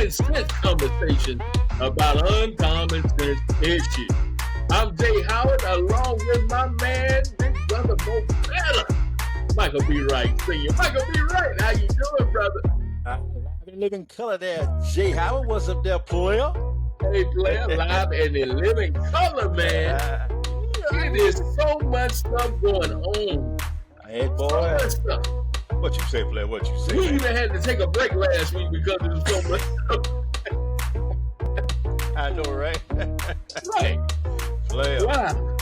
common sense conversation about uncommon sense issues. I'm Jay Howard, along with my man, Big Brother Mo Better, Michael B. Wright Sr. Michael B. Wright, how you doing, brother? I've been living color there. Jay Howard, what's up there, player? Hey, player, live and in living color, man. It is so much stuff going on. Hey, boy. So much stuff. What you say, player? What you say? We even had to take a break last week because there was so much stuff. I know, right? Right. Player. Wow.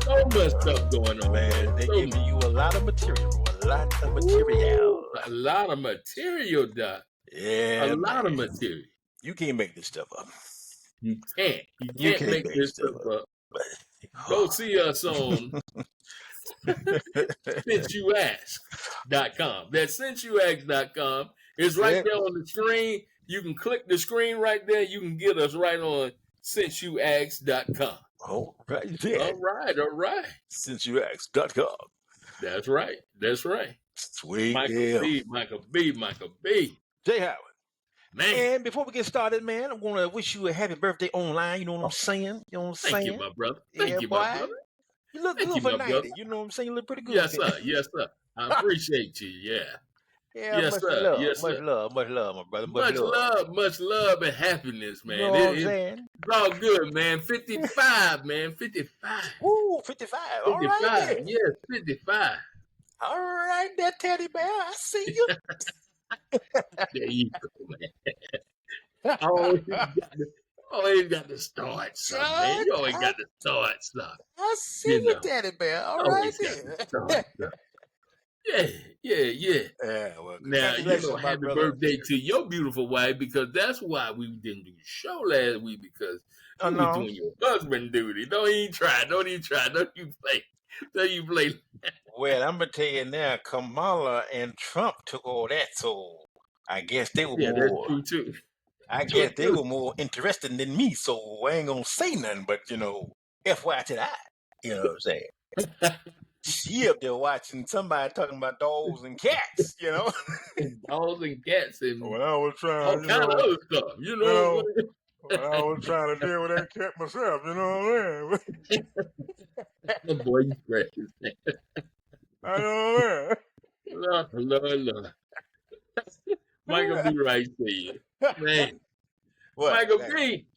So much stuff going on, Man, they giving you a lot of material, bro. A lot of material. A lot of material, Doc. Yeah, a lot of material. You can't make this stuff up. You can't. You can't make this stuff up. Go see us on SinceYouAsk.com. That's SinceYouAsk.com. It's right there on the screen. You can click the screen right there. You can get us right on SinceYouAsk.com. Oh, right there. All right. SinceYouAsk.com. That's right. Sweet. Michael B. Jay Howard. Man. And before we get started, man, I want to wish you a happy birthday online. You know what I'm saying? Thank you, my brother. Thank you, my brother. You look good for 90. Brother. You know what I'm saying? You look pretty good. Yes, sir. I appreciate you. Yeah. Yes, sir. Much love, my brother. Much love and happiness, man. You know what I'm saying? It's all good, man. 55, man. 55. Ooh, 55. 55. All right. Yes, 55. All right, there, teddy bear. I see you. There you go, man. Always got to start something, man. You always got to start something. I see you, teddy bear. All right, Yeah. Well, now, happy birthday to your beautiful wife, because that's why we didn't do the show last week, because you were doing your husband duty. Don't even try. Don't you play. Well, I'm going to tell you now, Kamala and Trump took all that, so I guess they were more... that's true, too. I guess they were more interested than me, so I ain't going to say nothing, but, FY to that. You know what I'm saying? She up there watching somebody talking about dogs and cats, Dogs and cats and when I was trying, all kind of other stuff, when I was trying to deal with that cat myself, you know what I mean? The boy, you scratch his head. I know what I mean? Lord. Michael B. Wright Sr. Man. What? Michael B.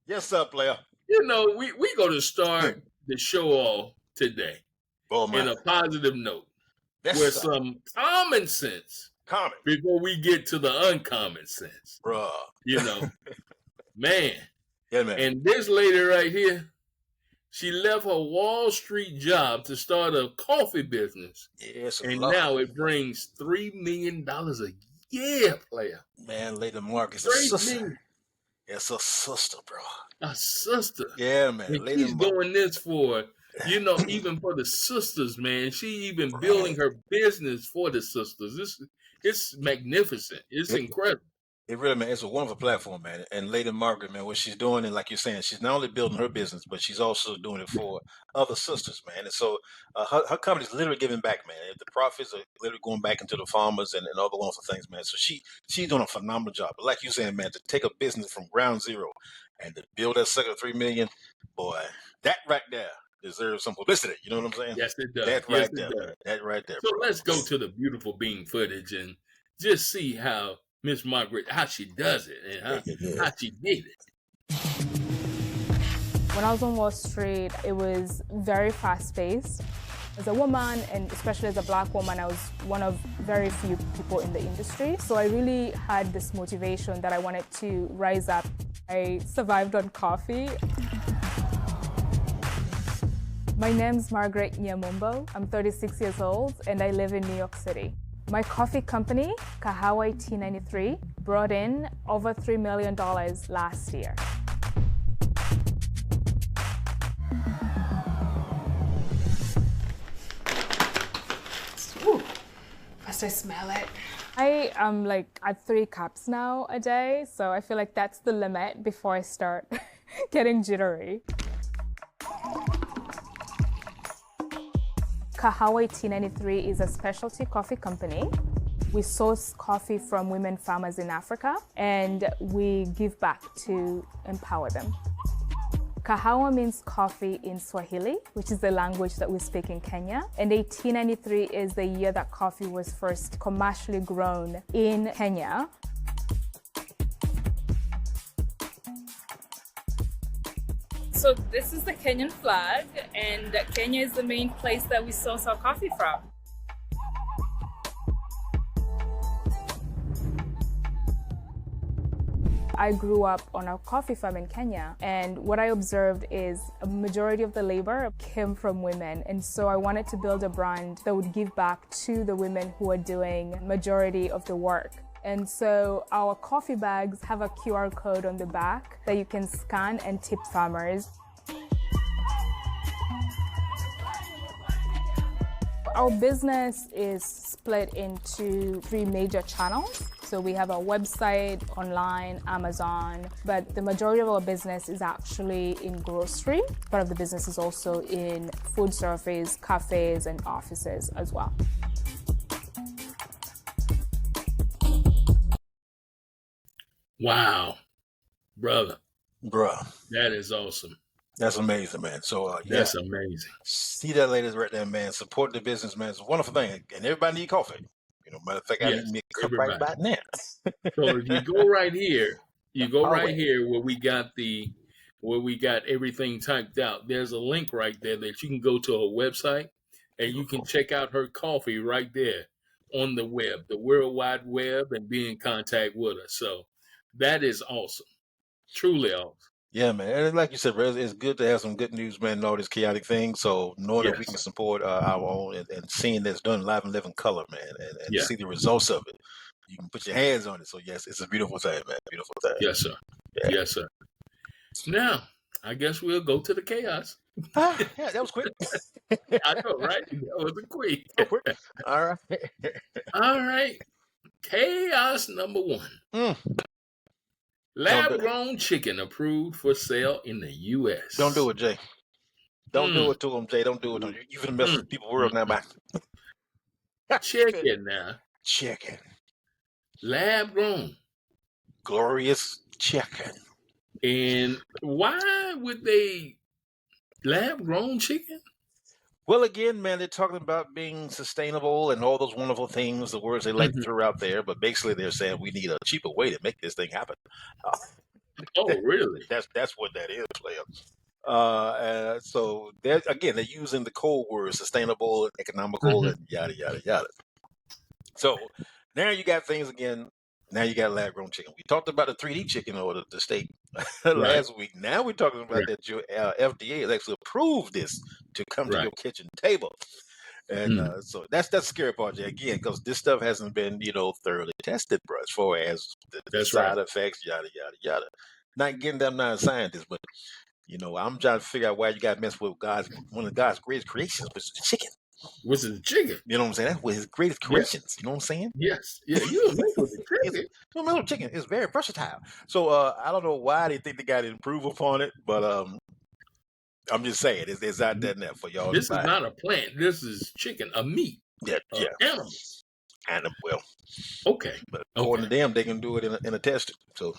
Yes, sir, player. We going to start the show off today in a positive note with some common sense before we get to the uncommon sense. Bruh. Man. Yeah, man. And this lady right here, she left her Wall Street job to start a coffee business. Yes, and now it brings $3 million a year, player. Man, Lady Margaret, it's a sister. It's a sister, bro. A sister. Yeah, man. And she's doing this for, even for the sisters, man. She even building her business for the sisters. It's magnificent. It's incredible. It really, man, it's a wonderful platform, man. And Lady Margaret, man, what she's doing, and like you're saying, she's not only building her business, but she's also doing it for other sisters, man. And so her company's literally giving back, man. The profits are literally going back into the farmers and other wonderful things, man. So she's doing a phenomenal job. But like you're saying, man, to take a business from ground zero and to build that second $3 million, boy, that right there deserves some publicity. You know what I'm saying? Yes, it does. That right there. So bro. Let's go to the beautiful bean footage and just see how Miss Margaret, how she does it and how she did it. When I was on Wall Street, it was very fast-paced. As a woman, and especially as a Black woman, I was one of very few people in the industry. So I really had this motivation that I wanted to rise up. I survived on coffee. My name's Margaret Nyamumbo. I'm 36 years old, and I live in New York City. My coffee company, Kahawa T93, brought in over $3 million last year. Ooh, first I smell it. I am at 3 cups now a day, so I feel like that's the limit before I start getting jittery. Kahawa T93 is a specialty coffee company. We source coffee from women farmers in Africa, and we give back to empower them. Kahawa means coffee in Swahili, which is the language that we speak in Kenya. And 1893 is the year that coffee was first commercially grown in Kenya. So this is the Kenyan flag, and Kenya is the main place that we source our coffee from. I grew up on a coffee farm in Kenya, and what I observed is a majority of the labor came from women. And so I wanted to build a brand that would give back to the women who are doing majority of the work. And so our coffee bags have a QR code on the back that you can scan and tip farmers. Our business is split into 3 major channels. So we have a website, online, Amazon, but the majority of our business is actually in grocery. Part of the business is also in food service, cafes, and offices as well. Wow, brother. Bruh. That is awesome. That's amazing, man. So, yeah. That's amazing. See that ladies right there, man. Support the business, man. It's a wonderful thing. And everybody need coffee. You know, matter of fact, I need me a cup right about now. So if you go right here, where we got everything typed out. There's a link right there that you can go to her website, and you can check out her coffee right there on the web, the World Wide Web, and be in contact with her. So that is awesome. Truly awesome. Yeah, man. And like you said, bro, it's good to have some good news, man, and all this chaotic thing. So knowing that we can support our own and seeing that's done live and live in color, man, and see the results of it, you can put your hands on it. So yes, it's a beautiful thing, man. Beautiful thing. Yes, sir. Yeah. Yes, sir. Now, I guess we'll go to the chaos. Yeah, that was quick. I know, right? That was a quick. All right. All right. Chaos number 1. Lab-grown chicken approved for sale in the U.S. Don't do it, Jay. Don't do it to them, Jay. Don't do it to them. You're going to mess with people's world now, man. Chicken now. Chicken. Lab-grown. Glorious chicken. And why would they lab-grown chicken? Well, again, man, they're talking about being sustainable and all those wonderful things, the words they like to throw out there. But basically, they're saying we need a cheaper way to make this thing happen. Oh, really? That's what that is, player. So they're using the code words sustainable and economical and yada yada yada. So now you got things again. Now you got lab-grown chicken. We talked about the 3D chicken or the steak last week. Now we're talking about that your FDA has actually approved this to come to your kitchen table. And so that's the scary part, Jay, again, because this stuff hasn't been, thoroughly tested, bro, as far as the side effects, yada, yada, yada. Not getting them non-scientists, but, I'm trying to figure out why you got to mess with one of God's greatest creations, which is the chicken. Which is the chicken. You know what I'm saying? That's one of his greatest creations. You know what I'm saying? Yes. Yeah, you don't mess with the chicken. Chicken is very versatile. So I don't know why they think they got to improve upon it, but I'm just saying it's out there now for y'all. This is not a plant. This is chicken, a meat. Yeah. Animal. Well. Okay. But according to them, they can do it in a test. So.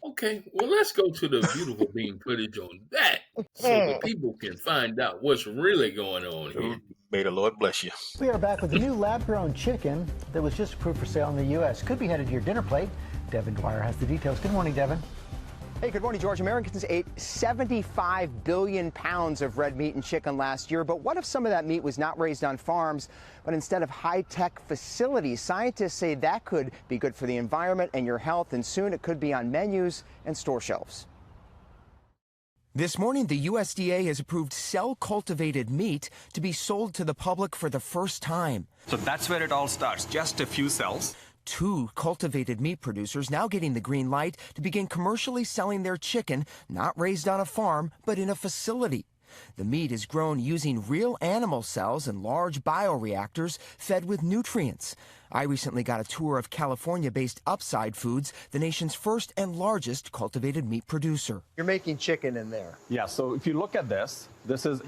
Okay, well, let's go to the beautiful bean footage on that so the people can find out what's really going on here. May the Lord bless you. We are back with a new lab-grown chicken that was just approved for sale in the U.S. Could be headed to your dinner plate. Devin Dwyer has the details. Good morning, Devin. Hey, good morning, George. Americans ate 75 billion pounds of red meat and chicken last year. But what if some of that meat was not raised on farms, but instead of high-tech facilities? Scientists say that could be good for the environment and your health, and soon it could be on menus and store shelves. This morning, the USDA has approved cell-cultivated meat to be sold to the public for the first time. So that's where it all starts, just a few cells. 2 cultivated meat producers now getting the green light to begin commercially selling their chicken, not raised on a farm, but in a facility. The meat is grown using real animal cells and large bioreactors fed with nutrients. I recently got a tour of California-based Upside Foods, the nation's first and largest cultivated meat producer. You're making chicken in there. Yeah, so if you look at this, this is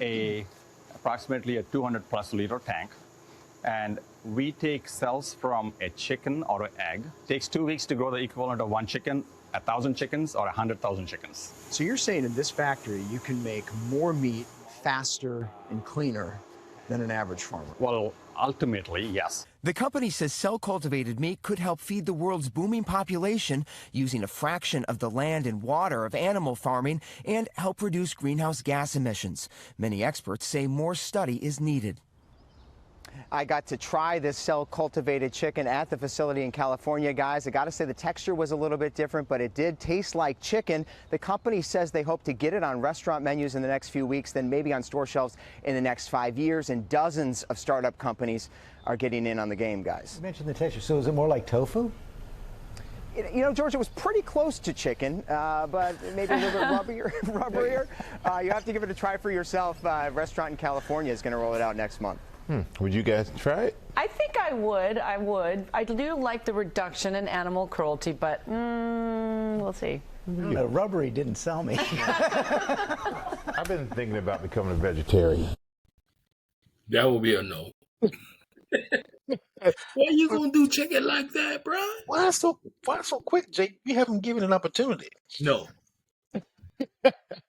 approximately a 200-plus liter tank. And we take cells from a chicken or an egg. It takes 2 weeks to grow the equivalent of one chicken, 1,000 chickens, or 100,000 chickens. So you're saying in this factory, you can make more meat faster and cleaner than an average farmer? Well, ultimately, yes. The company says cell-cultivated meat could help feed the world's booming population using a fraction of the land and water of animal farming and help reduce greenhouse gas emissions. Many experts say more study is needed. I got to try this cell-cultivated chicken at the facility in California, guys. I got to say the texture was a little bit different, but it did taste like chicken. The company says they hope to get it on restaurant menus in the next few weeks, then maybe on store shelves in the next 5 years, and dozens of startup companies are getting in on the game, guys. You mentioned the texture, so is it more like tofu? You know, George, it was pretty close to chicken, but maybe a little bit rubberier. You have to give it a try for yourself. Restaurant in California is going to roll it out next month. Would you guys try it? I think I would. I do like the reduction in animal cruelty, but we'll see. Rubbery didn't sell me. I've been thinking about becoming a vegetarian. That will be a no. Why you gonna do chicken like that, bro? Why so quick, Jake? You haven't given an opportunity. No.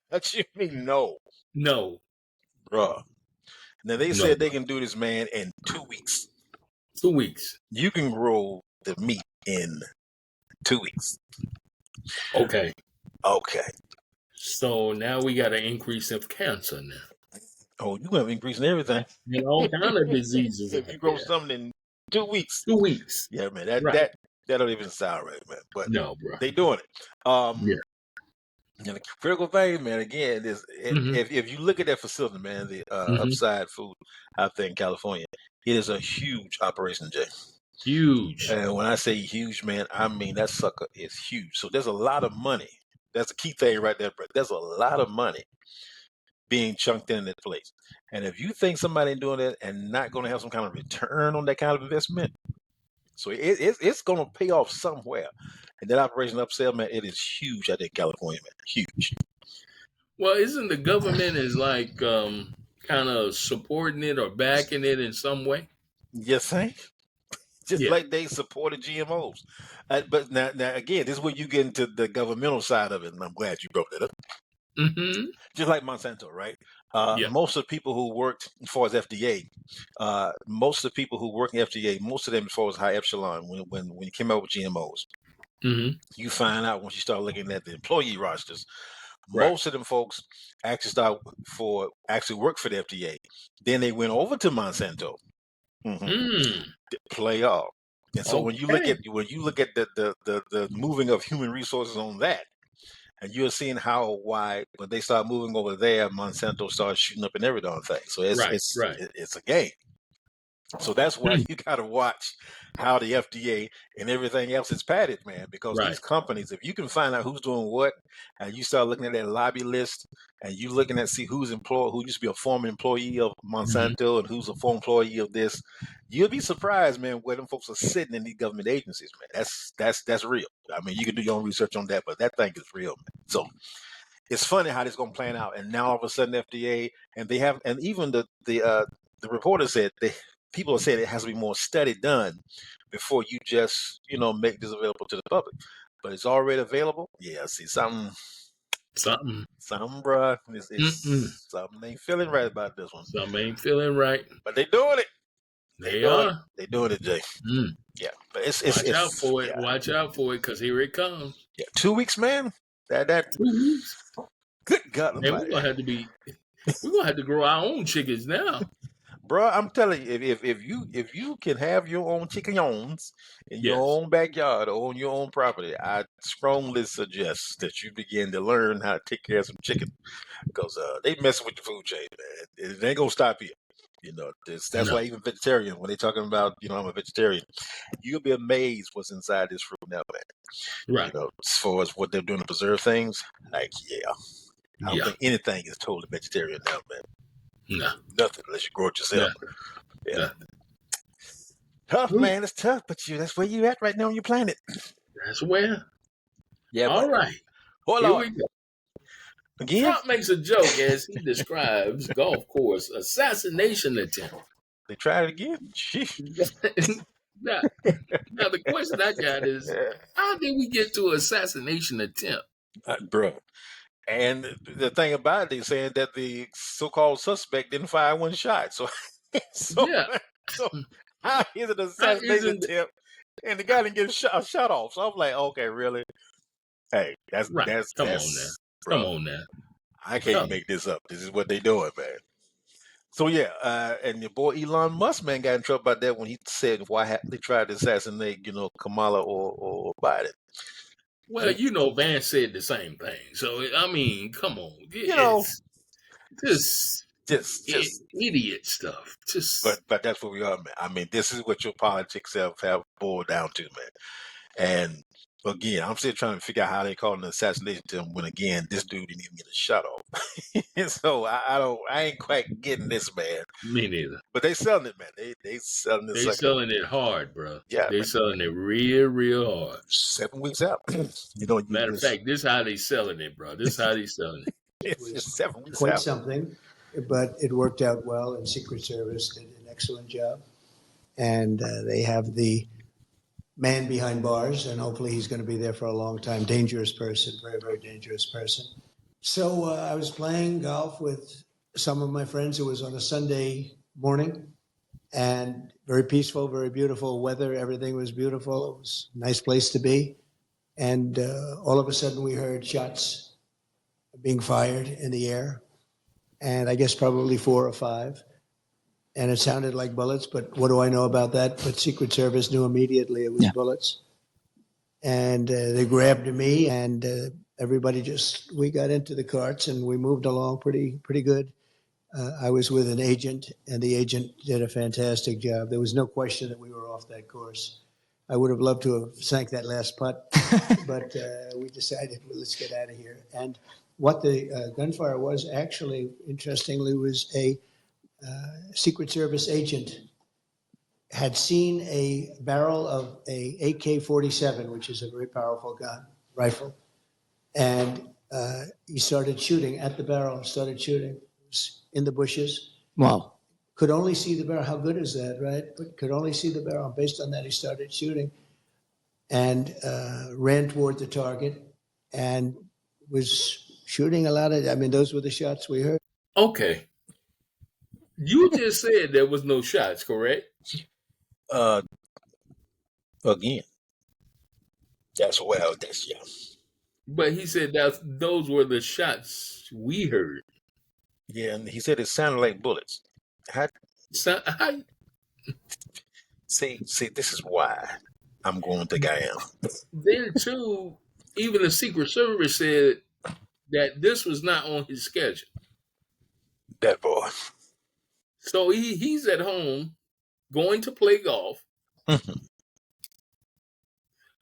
What you mean no? No. Bruh. Now they said they can do this, man, in 2 weeks. 2 weeks. You can grow the meat in 2 weeks. Okay. Okay. So now we got an increase of cancer now. Oh, you have an increase in everything. And all kind of diseases. If you grow something in 2 weeks. 2 weeks. Yeah, man. That don't even sound right, man. But no, bro. They doing it. Yeah. And the critical thing, man, again, is if you look at that facility, man, the Upside Food out there in California, it is a huge operation, Jay. Huge. And when I say huge, man, I mean that sucker is huge. So there's a lot of money. That's a key thing right there, bro. There's a lot of money being chunked in that place. And if you think somebody doing that and not going to have some kind of return on that kind of investment, so it's going to pay off somewhere. And that operation upsell, man, it is huge out there in California, man. Huge. Well, isn't the government is like kind of supporting it or backing it in some way? Yes, sir. Just like they supported GMOs. But now again, this is where you get into the governmental side of it, and I'm glad you brought that up. Mm-hmm. Just like Monsanto, right? Most of the people who worked as far as FDA, most of the people who work in FDA, most of them as far as high epsilon, when you came out with GMOs, you find out once you start looking at the employee rosters, most of them folks actually work for the FDA. Then they went over to Monsanto to play off. And so when you look at the moving of human resources on that, and you're seeing why when they start moving over there, Monsanto starts shooting up in every darn thing. So it's a game. So that's why you got to watch how the FDA and everything else is padded, man, because these companies, if you can find out who's doing what, and you start looking at that lobby list, and you looking at see who's employed, who used to be a former employee of Monsanto and who's a former employee of this, you'll be surprised, man, where them folks are sitting in these government agencies, man. That's real. I mean, you can do your own research on that, but that thing is real, man. So it's funny how this is going to plan out. And now all of a sudden FDA, and they have, and even the reporter said people are saying it has to be more study done before you just, make this available to the public. But it's already available. Yeah, see, something, bruh. Something ain't feeling right about this one. Something ain't feeling right. But they doing it. They are. They doing it, Jay. Yeah, but watch out for it. Watch out for it, because here it comes. Yeah, 2 weeks, man. That 2 weeks. Good God, man, we're gonna have to grow our own chickens now. Bro, I'm telling you, if you can have your own chickens in your own backyard or on your own property, I strongly suggest that you begin to learn how to take care of some chicken, because they messing with the food chain, man. It ain't gonna stop you. That's why even vegetarian, when they're talking about, I'm a vegetarian, you'll be amazed what's inside this fruit now, man. Right. As far as what they're doing to preserve things, I don't think anything is totally vegetarian now, man. No. Nothing unless you grow it yourself. Yeah. Tough, man. It's tough, but that's where you at right now on your planet. That's where. Yeah. All right. Hold on. Here we go. Again? Trump makes a joke as he describes golf course assassination attempt. They tried it again. Sheesh. now, now, the question I got is, how did we get to assassination attempt? Bro. And the thing about it, they're saying that the so-called suspect didn't fire one shot. So, Yeah. so how is it an How assassination isn't attempt? And the guy didn't get a shot off. So I'm like, okay, really? Hey, that's right? Come on now. bro. Come on now. I can't make this up. This is what they doing, man. So yeah, and your boy Elon Musk, man, got in trouble about that when he said why they tried to assassinate, Kamala or Biden. Well, Vance said the same thing. So I mean, come on, it's just idiot stuff. But that's what we are, man. I mean, this is what your politics have boiled down to, man. And again, I'm still trying to figure out how they call it an assassination attempt when again this dude didn't even get a shot off. So I ain't quite getting this, man. Me neither. But they selling it, man. They selling it. They selling it hard, bro. Yeah, they selling it real hard. 7 weeks out. Matter of fact, this is how they selling it, bro. This is how they selling it. It's 7 weeks quite out. something, but it worked out well, and Secret Service did an excellent job. And they have the man behind bars, and hopefully he's going to be there for a long time. Dangerous person, very, very dangerous person. So I was playing golf with some of my friends. It was on a Sunday morning, and very peaceful, very beautiful weather. Everything was beautiful. It was a nice place to be. And all of a sudden we heard shots being fired in the air, and I guess probably 4 or 5. And it sounded like bullets, but what do I know about that? But Secret Service knew immediately it was bullets. And they grabbed me, and we got into the carts, and we moved along pretty good. I was with an agent, and the agent did a fantastic job. There was no question that we were off that course. I would have loved to have sank that last putt, but we decided, well, let's get out of here. And what the gunfire was actually, interestingly, was a Secret Service agent had seen a barrel of a AK-47, which is a very powerful rifle, and he started shooting at the barrel. Started shooting. It was in the bushes. Wow! Could only see the barrel. How good is that, right? But could only see the barrel. Based on that, he started shooting, and ran toward the target, and was shooting a lot of. I mean, those were the shots we heard. Okay. You just said there was no shots, correct? Again, that's yeah. But he said those were the shots we heard. Yeah, and he said it sounded like bullets. See, this is why I'm going to think I am. Then too, even the Secret Service said that this was not on his schedule. That boy. So he's at home going to play golf. Mm-hmm.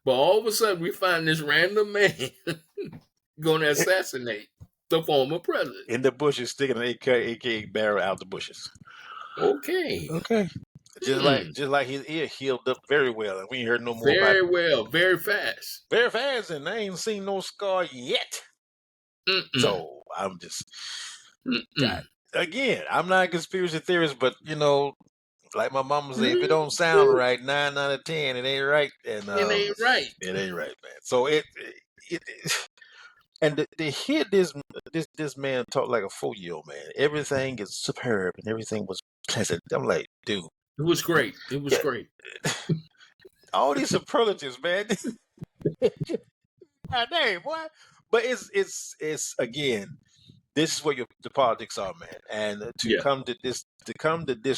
But all of a sudden we find this random man going to assassinate the former president. In the bushes, sticking an AK barrel out the bushes. Okay. Just like his ear healed up very well. And we ain't heard no more very about it. well, very fast. Very fast, and I ain't seen no scar yet. So I'm just... God. Again, I'm not a conspiracy theorist, but like my mama said, if it don't sound right, 9 out of 10, it ain't right. And it ain't right. It ain't right, man. So and to hear this man talk like a 4-year-old man, everything is superb and everything was pleasant. I'm like, dude, it was great. It was great. All these superlatives, man. God dang, boy. But it's again. This is where the politics are, man, and to come to this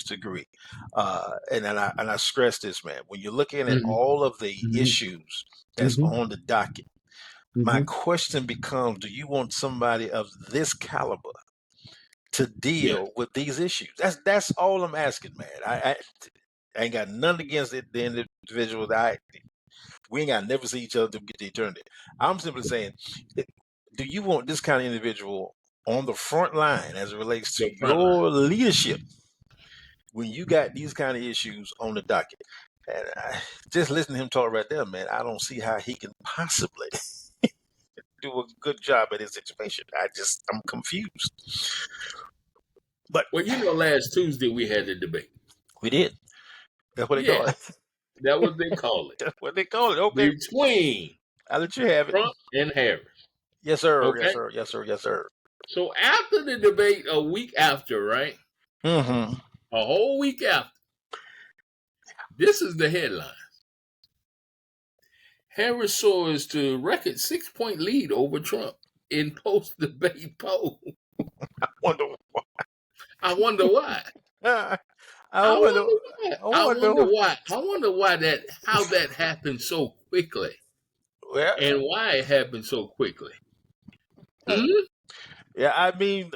degree, and I stress this, man. When you're looking at all of the issues that's on the docket, my question becomes: do you want somebody of this caliber to deal with these issues? That's all I'm asking, man. I ain't got nothing against the individual. We ain't got to never see each other to get to eternity. I'm simply saying, do you want this kind of individual on the front line as it relates to your leadership when you got these kind of issues on the docket? And just listen to him talk right there, man. I don't see how he can possibly do a good job at his situation. I'm confused. But last Tuesday we had the debate. We did. That's what they call Yeah, it. that's what they call it. That's what they call it. Okay. Between I'll let you have it. Trump and Harris. Yes, sir. Okay. Yes, sir. Yes, sir. Yes, sir. So after the debate, a week after, right? Mm-hmm. A whole week after. This is the headline. Harris soars to record 6-point lead over Trump in post-debate poll. I wonder why. I wonder why. I wonder why. I wonder why how that happened so quickly. Well, And why it happened so quickly. Hmm? Yeah, I mean,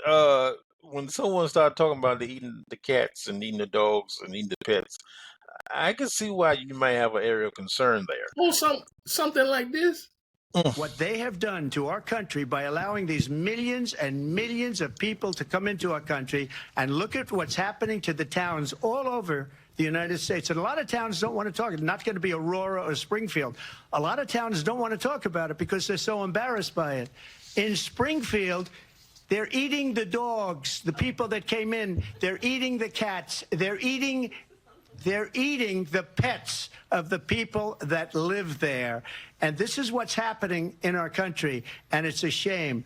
when someone started talking about eating the cats and eating the dogs and eating the pets, I can see why you might have an area of concern there. Oh, something like this? What they have done to our country by allowing these millions and millions of people to come into our country, and look at what's happening to the towns all over the United States. And a lot of towns don't want to talk. It's not going to be Aurora or Springfield. A lot of towns don't want to talk about it because they're so embarrassed by it. In Springfield, they're eating the dogs, the people that came in. They're eating the cats. They're eating the pets of the people that live there. And this is what's happening in our country, and it's a shame.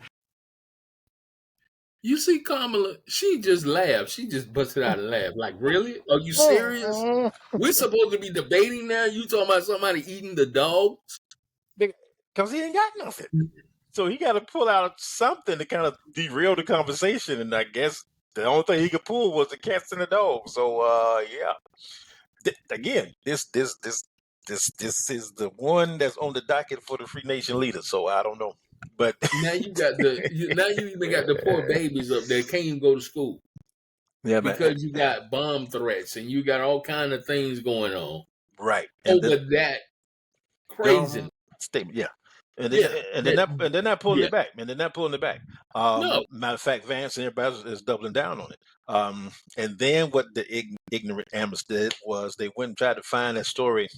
You see Kamala, she just laughed. She just busted out a laugh. Like, really? Are you serious? We're supposed to be debating now? You talking about somebody eating the dogs? Because he ain't got nothing. So he got to pull out something to kind of derail the conversation. And I guess the only thing he could pull was the cats and the dogs. So, yeah. Again, this is the one that's on the docket for the Free Nation leader. So I don't know. But now you got now you even got the poor babies up there can't even go to school. Yeah, because you got bomb threats and you got all kind of things going on. Right. Over that crazy statement. Yeah. And they're not pulling it back. And they're not pulling it back. No. Matter of fact, Vance and everybody is doubling down on it. And then what the ignorant amateurs did was they went and tried to find that story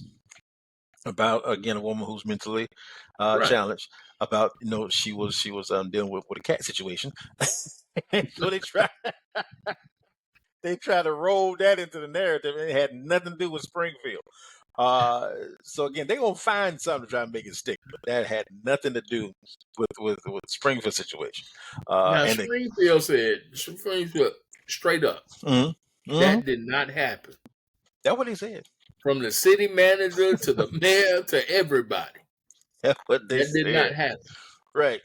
about, again, a woman who's mentally challenged, about, she was dealing with a cat situation. So they tried to roll that into the narrative, and it had nothing to do with Springfield. So again, they're gonna find something to try and make it stick, but that had nothing to do with Springfield situation. Now Springfield said straight up, that did not happen. That's what he said. From the city manager to the mayor to everybody. That's what they said. That did not happen. Right.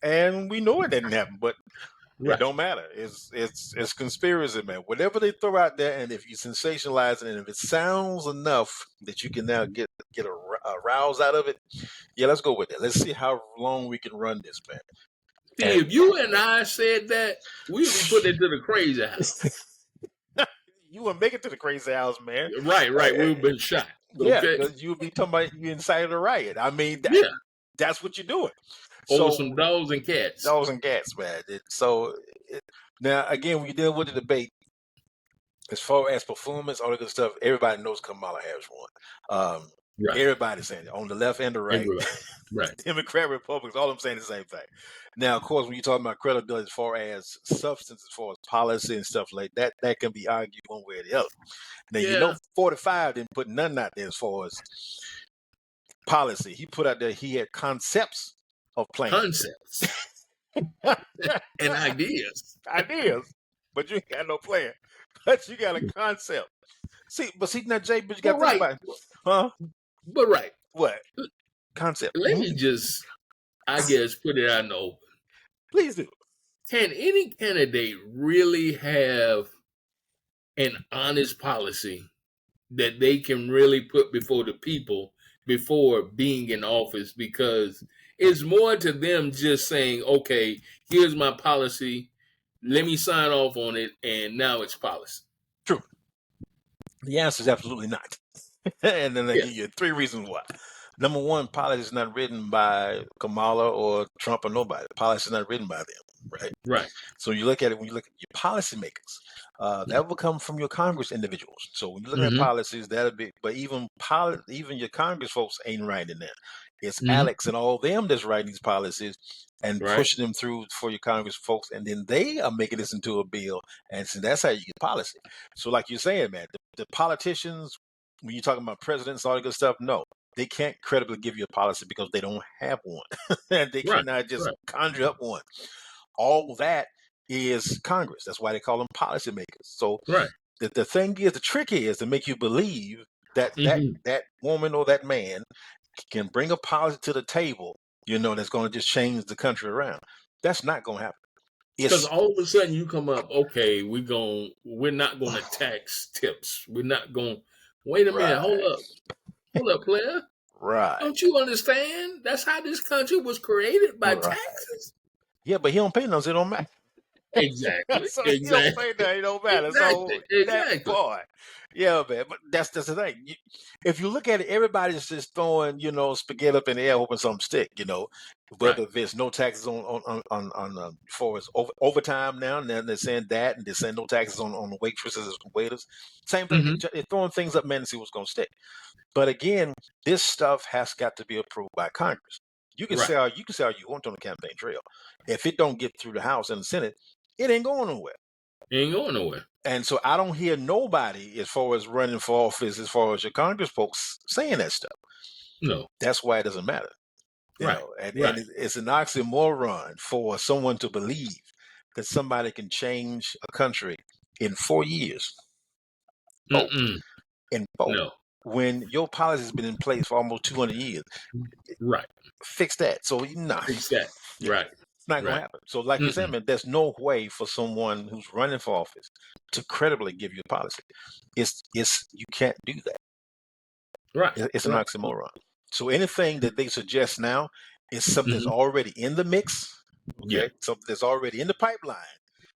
And we know it didn't happen, but it don't matter. It's conspiracy, man. Whatever they throw out there, and if you sensationalize it, and if it sounds enough that you can now get a rouse out of it, let's go with it. Let's see how long we can run this, man. If you and I said that, we'd be put into the crazy house. You wouldn't make it to the crazy house, man. Right. We've been shot. Yeah, because you'd be talking about you incited a riot. I mean, that's what you're doing. Over some dogs and cats. Dogs and cats, man. Now, again, when you deal with the debate, as far as performance, all that good stuff, everybody knows Kamala Harris won. Everybody's saying it, on the left and the right. Democrat, Republicans, all of them saying the same thing. Now, of course, when you're talking about credibility as far as substance, as far as policy and stuff like that, that can be argued one way or the other. Now, 45 didn't put nothing out there as far as policy. He put out there he had concepts of plans. Concepts. And ideas. But you ain't got no plan. But you got a concept. Now, Jay, but you got to think about it. Huh? But what? Concept. Let me just, I guess, put it out in the open. Please do. Can any candidate really have an honest policy that they can really put before the people before being in office? Because it's more to them just saying, okay, here's my policy, let me sign off on it, and now it's policy. True. The answer is absolutely not. And then they give you 3 reasons why. Number one, policy is not written by Kamala or Trump or nobody. Policy is not written by them, right? Right. So you look at it when you look at your policymakers, that will come from your Congress individuals. So when you look at policies, that'll be. But even your Congress folks ain't writing that. It's Alex and all them that's writing these policies and pushing them through for your Congress folks, and then they are making this into a bill, and so that's how you get policy. So like you're saying, man, the politicians, when you're talking about presidents, all that good stuff, no, they can't credibly give you a policy because they don't have one. And they cannot just conjure up one. All that is Congress. That's why they call them policymakers. So the thing is, the trick is to make you believe that that woman or that man can bring a policy to the table, that's going to just change the country around. That's not going to happen. Because all of a sudden you come up, okay, we're not going to tax tips. We're not going. Wait a minute, hold up, player. Right? Don't you understand? That's how this country was created by taxes. Yeah, but he don't pay none, so it don't matter. Exactly. So he don't pay that, it don't matter. So that part. Yeah, man. But that's the thing. If you look at it, everybody's just throwing, spaghetti up in the air, hoping something stick. Whether there's no taxes on for overtime now, and then they're saying that, and they're saying no taxes on the waitresses and waiters. Same thing. They're throwing things up, man, to see what's going to stick. But again, this stuff has got to be approved by Congress. You can say all you want on the campaign trail. If it don't get through the House and the Senate, it ain't going nowhere. It ain't going nowhere. And so I don't hear nobody, as far as running for office, as far as your Congress folks, saying that stuff. No. That's why it doesn't matter. And it's an oxymoron for someone to believe that somebody can change a country in 4 years. In 4. No. When your policy has been in place for almost 200 years. Right. Fix that. So, Fix that. Right. It's not going to happen. So like you said, man, there's no way for someone who's running for office to credibly give you a policy. It's you can't do that. Right. It's an oxymoron. So anything that they suggest now is something that's already in the mix. Okay? Yeah. Something that's already in the pipeline.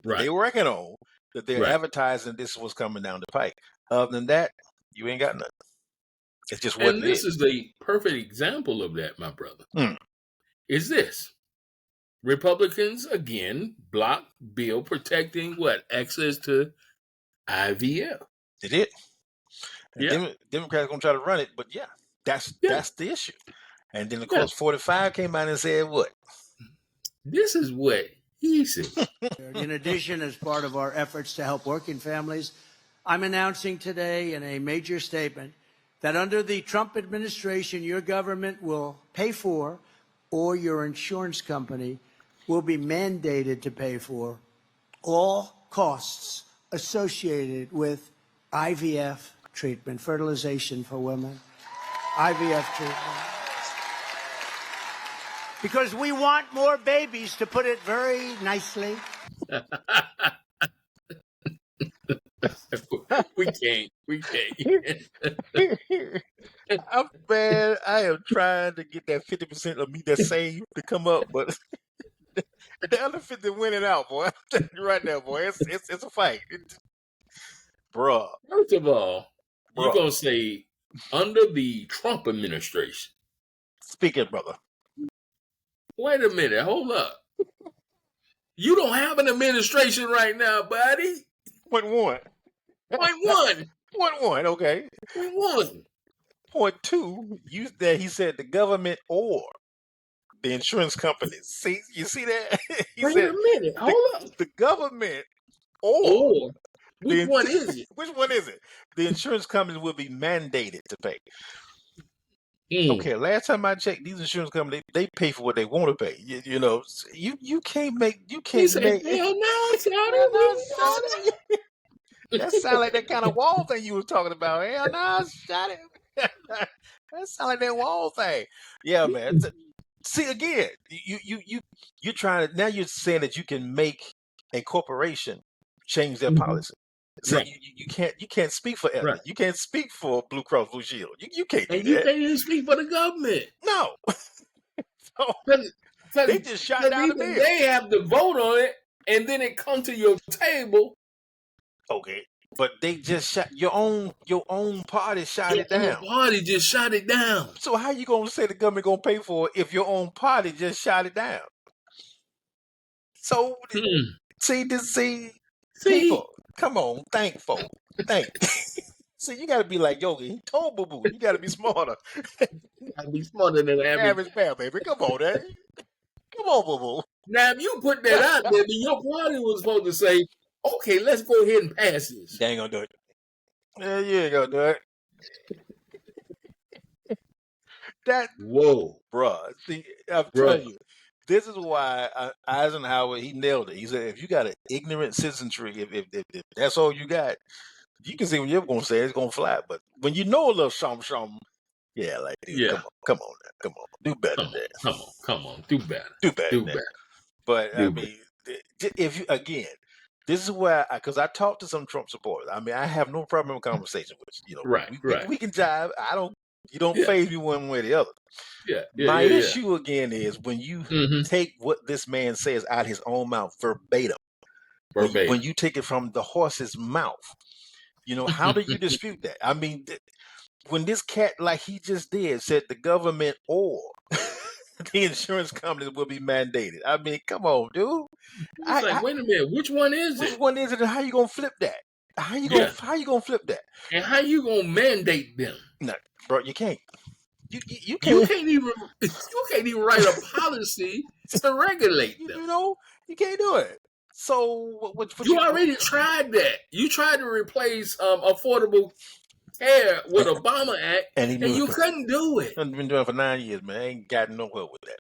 Right. They're working on that they're advertising this is what's coming down the pike. Other than that, you ain't got nothing. It's just what and this is the perfect example of that, my brother. Is this. Republicans, again, block bill protecting what? Access to IVF. They did. Democrats going to try to run it, but that's the issue. And then, of course, 45 came out and said what? This is what he said. In addition, as part of our efforts to help working families, I'm announcing today in a major statement that under the Trump administration, your government will pay for, or your insurance company will be mandated to pay for, all costs associated with IVF treatment, fertilization for women, IVF treatment. Because we want more babies, to put it very nicely. We can't. Man, I am trying to get that 50% of me that's saved to come up, but the other 50 winning out, boy. I'm telling you right now, boy. It's a fight. Bruh. First of all, you're going to say under the Trump administration. Speak it, brother. Wait a minute. Hold up. You don't have an administration right now, buddy. Point one. Okay. Point one. Point two, he said the government or the insurance companies. See, you see that? Wait a minute. Hold up. The government or which one is it? Which one is it? The insurance companies will be mandated to pay. Okay, last time I checked, these insurance companies they pay for what they want to pay. You can't make hell no, that sound like that kind of wall thing you was talking about. Hell no, shut it. That sound like that wall thing. Yeah, man. See again, you're trying to now. You're saying that you can make a corporation change their policy. So you can't speak for Aetna. You can't speak for Blue Cross Blue Shield. You can't do that. You can't even speak for the government. No. So they just shot down the bill. They have to vote on it, and then it comes to your table. Okay. But they just shot your own party shot it down. Your party just shot it down. So how you gonna say the government gonna pay for it if your own party just shot it down? So see, people, come on, think. See, you gotta be like Yogi. He told Boo Boo, you gotta be smarter. You gotta be smarter than the average bear, baby. Come on, man. Come on, Boo Boo. Now, if you put that out there, then your party was supposed to say, okay, let's go ahead and pass this. They ain't gonna do it. Yeah, you ain't gonna do it. Whoa. Bruh. See, I'm telling you, this is why Eisenhower, he nailed it. He said, if you got an ignorant citizenry, if that's all you got, you can say what you're gonna say, it's gonna fly. But when you know a little something, yeah, like, dude, come on, do better than that. Come on, do better. Do better. But I mean, if you again, this is where because I talked to some Trump supporters. I mean, I have no problem with conversation with you. We can jive. You don't phase me one way or the other. My issue again is when you take what this man says out of his own mouth verbatim. When you take it from the horse's mouth, how do you dispute that? I mean, when this cat, like he just did, said the government or the insurance companies will be mandated. I mean, come on, dude. Wait a minute, which one is it? Which one is it, and how you gonna flip that? How you gonna flip that? And how you gonna mandate them? No, bro, you can't. You can't even write a policy to regulate them. You can't do it. So what you already tried that. You tried to replace affordable care with Obama Act, and you couldn't do it. I've been doing it for 9 years, man. I ain't got nowhere with that.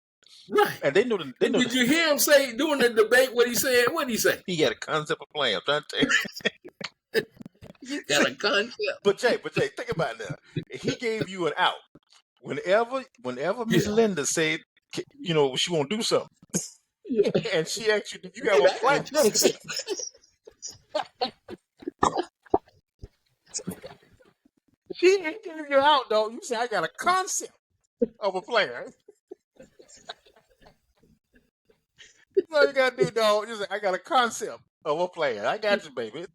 Right. And they knew. Did you hear him say during the debate what he said? What did he say? He had a concept of plan. I'm trying to tell you. Got a concept. But Jay, think about it now. He gave you an out. Whenever Miss Linda said, she won't do something, and she asked you, "You got a plan?" She ain't giving you out, though. You say, "I got a concept of a plan." That's all you gotta do, dog. You say, "I got a concept of a plan." I got you, baby.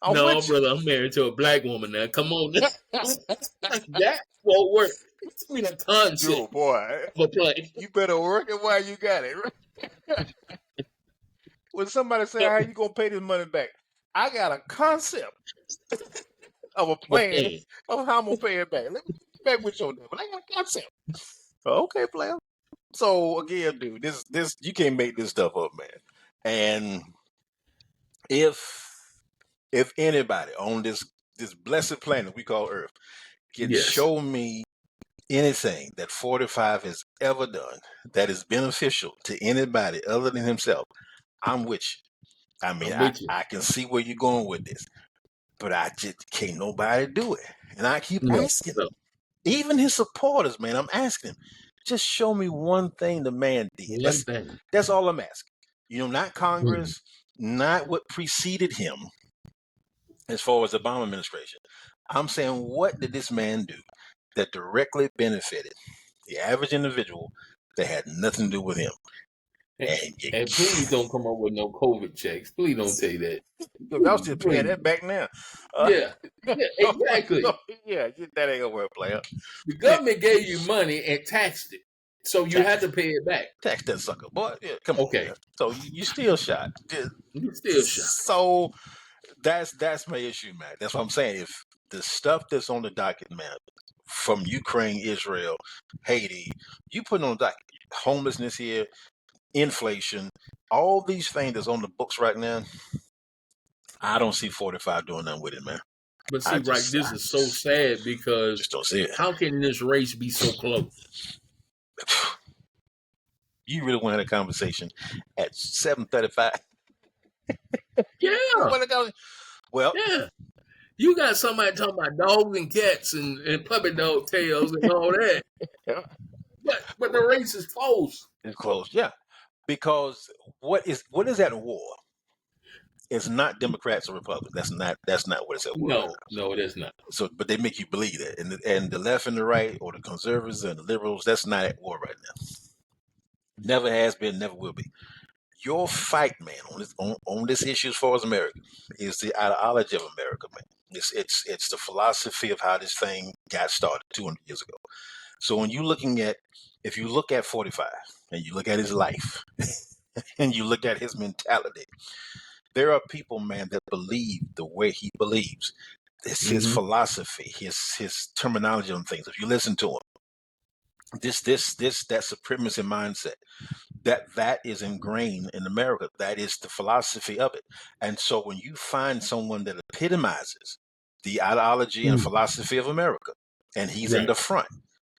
No, brother, I'm married to a black woman now. Come on, now. That won't work. It's me a concept. Yo, boy, of a plan. You better work it while you got it. When somebody say, "How you gonna pay this money back?" I got a concept of a plan of how I'm gonna pay it back. Let me get back with your but I got a concept. Okay, player. So again, dude, this you can't make this stuff up, man. And if anybody on this blessed planet we call Earth can show me anything that 45 has ever done that is beneficial to anybody other than himself, I'm with you. I mean, I can see where you're going with this, but I just can't nobody do it. And I keep asking them. Even his supporters, man, I'm asking him, just show me one thing the man did. That's all I'm asking. Not Congress, not what preceded him as far as the Obama administration. I'm saying, what did this man do that directly benefited the average individual that had nothing to do with him? And please don't come up with no COVID checks. Please don't say that. Y'all still paying that back now. Exactly. Yeah, that ain't gonna work, player. The government gave you money and taxed it, so you had to pay it back. Tax that sucker, boy. Yeah, come on. Okay. Man. So you still shot. You still shot. So that's my issue, man. That's what I'm saying. If the stuff that's on the docket, man, from Ukraine, Israel, Haiti, you put on the docket, homelessness here, inflation, all these things that's on the books right now, I don't see 45 doing nothing with it, man. But see, this is so sad because just don't see it. How can this race be so close? You really want to have a conversation at 7:35? Yeah. Well, yeah. You got somebody talking about dogs and cats and puppy dog tails and all that. But the race is close. It's close, yeah. Because what is at war? It's not Democrats or Republicans. That's not what it's at war. No, it is not. So, but they make you believe that, and the left and the right, or the conservatives and the liberals, that's not at war right now. Never has been, never will be. Your fight, man, on this issue as far as America is the ideology of America, man. It's the philosophy of how this thing got started 200 years ago. So when if you look at 45 and you look at his life and you look at his mentality, there are people, man, that believe the way he believes. It's his philosophy, his terminology on things. If you listen to him, that supremacy mindset, that is ingrained in America. That is the philosophy of it. And so when you find someone that epitomizes the ideology and philosophy of America, and he's in the front,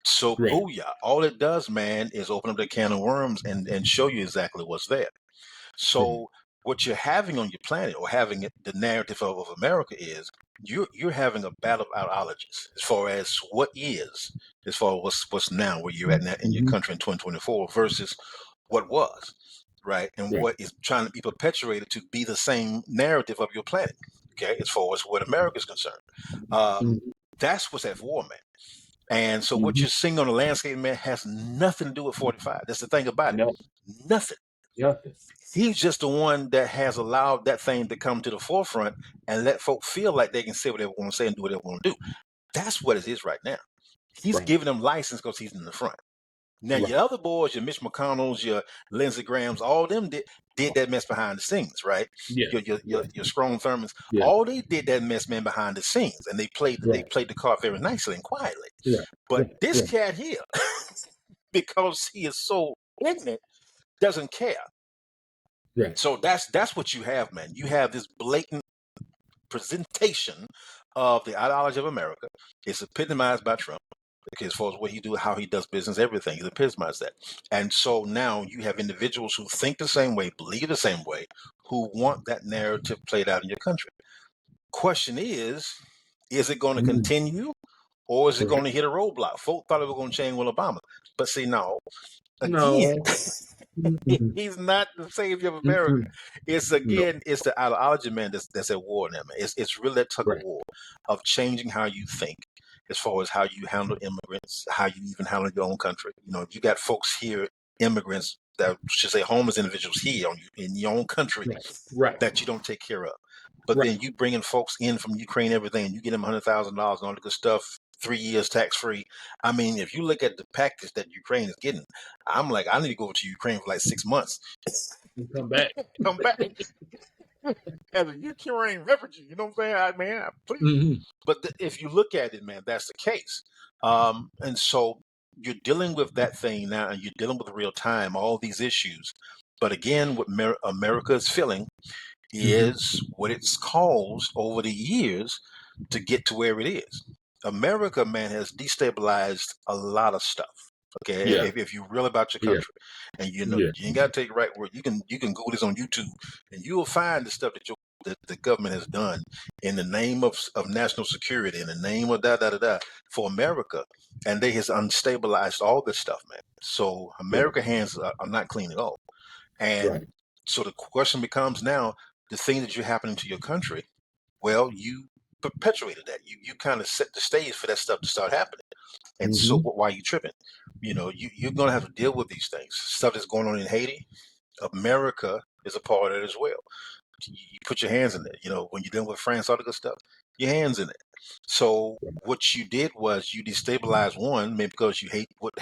so booyah, all it does, man, is open up the can of worms and show you exactly what's there. So what you're having on your planet, or having the narrative of America, is you're having a battle of ideologies as far as what is, as far as what's now, where you're at now in your country in 2024 versus what was, right? And what is trying to be perpetuated to be the same narrative of your planet, okay, as far as what America is concerned. That's what's at war, man. And so what you're seeing on the landscape, man, has nothing to do with 45. That's the thing about it. Nothing. He's just the one that has allowed that thing to come to the forefront and let folk feel like they can say what they want to say and do what they want to do. That's what it is right now. He's giving them license because he's in the front. Now, your other boys, your Mitch McConnells, your Lindsey Grahams, all them did that mess behind the scenes, right? Your Strom Thurmans, all they did that mess, man, behind the scenes, and they played the card very nicely and quietly. But this cat here, because he is so ignorant, doesn't care. So that's what you have, man. You have this blatant presentation of the ideology of America. It's epitomized by Trump. Okay, as far as what he do, how he does business, everything, he's epitomized that. And so now you have individuals who think the same way, believe the same way, who want that narrative played out in your country. Question is it going to continue, or is it going to hit a roadblock? Folk thought it was going to change with Obama, but see, no. Again, he's not the savior of America. It's it's the ideology, man, that's at war now, man. It's really that tug of war of changing how you think, as far as how you handle immigrants, how you even handle your own country. You know, you got folks here, immigrants, that should say homeless individuals here in your own country that you don't take care of. But then you bringing folks in from Ukraine, everything, and you get them $100,000 and all the good stuff, 3 years tax-free. I mean, if you look at the package that Ukraine is getting, I'm like, I need to go to Ukraine for like 6 months. Come back. Come back. As a Ukraine refugee, you know what I'm saying? Man, please. But if you look at it, man, that's the case. And so you're dealing with that thing now, and you're dealing with real time, all these issues. But again, what America is feeling is what it's caused over the years to get to where it is. America, man, has destabilized a lot of stuff. Okay, if you're real about your country, and you know you ain't got to take the right word. You can Google this on YouTube, and you will find the stuff that the government has done in the name of national security, in the name of for America, and they has unstabilized all this stuff, man. So America's hands are not clean at all, and so the question becomes now: the thing that you're happening to your country, well, you perpetuated that. You kind of set the stage for that stuff to start happening. And so why are you tripping? You know, you're going to have to deal with these things. Stuff that's going on in Haiti, America is a part of it as well. You put your hands in it. You know, when you're dealing with France, all the good stuff, your hands in it. So what you did was you destabilized one, maybe because you hate what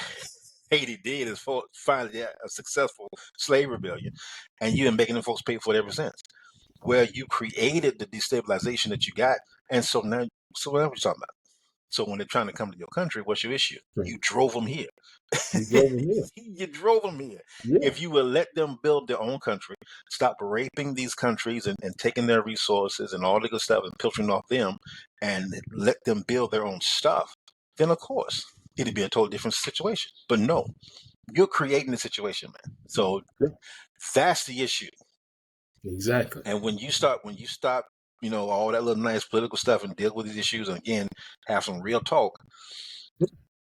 Haiti did is finally a successful slave rebellion, and you've been making them folks pay for it ever since. Where you created the destabilization that you got, and so now, so what are we talking about? So when they're trying to come to your country, what's your issue? You drove them here. You drove them here. If you will let them build their own country, stop raping these countries and taking their resources and all the good stuff and pilfering off them, and let them build their own stuff, then of course it'd be a totally different situation. But no, you're creating the situation, man. So that's the issue. Exactly. And when you stop, you know, all that little nice political stuff and deal with these issues, and again, have some real talk,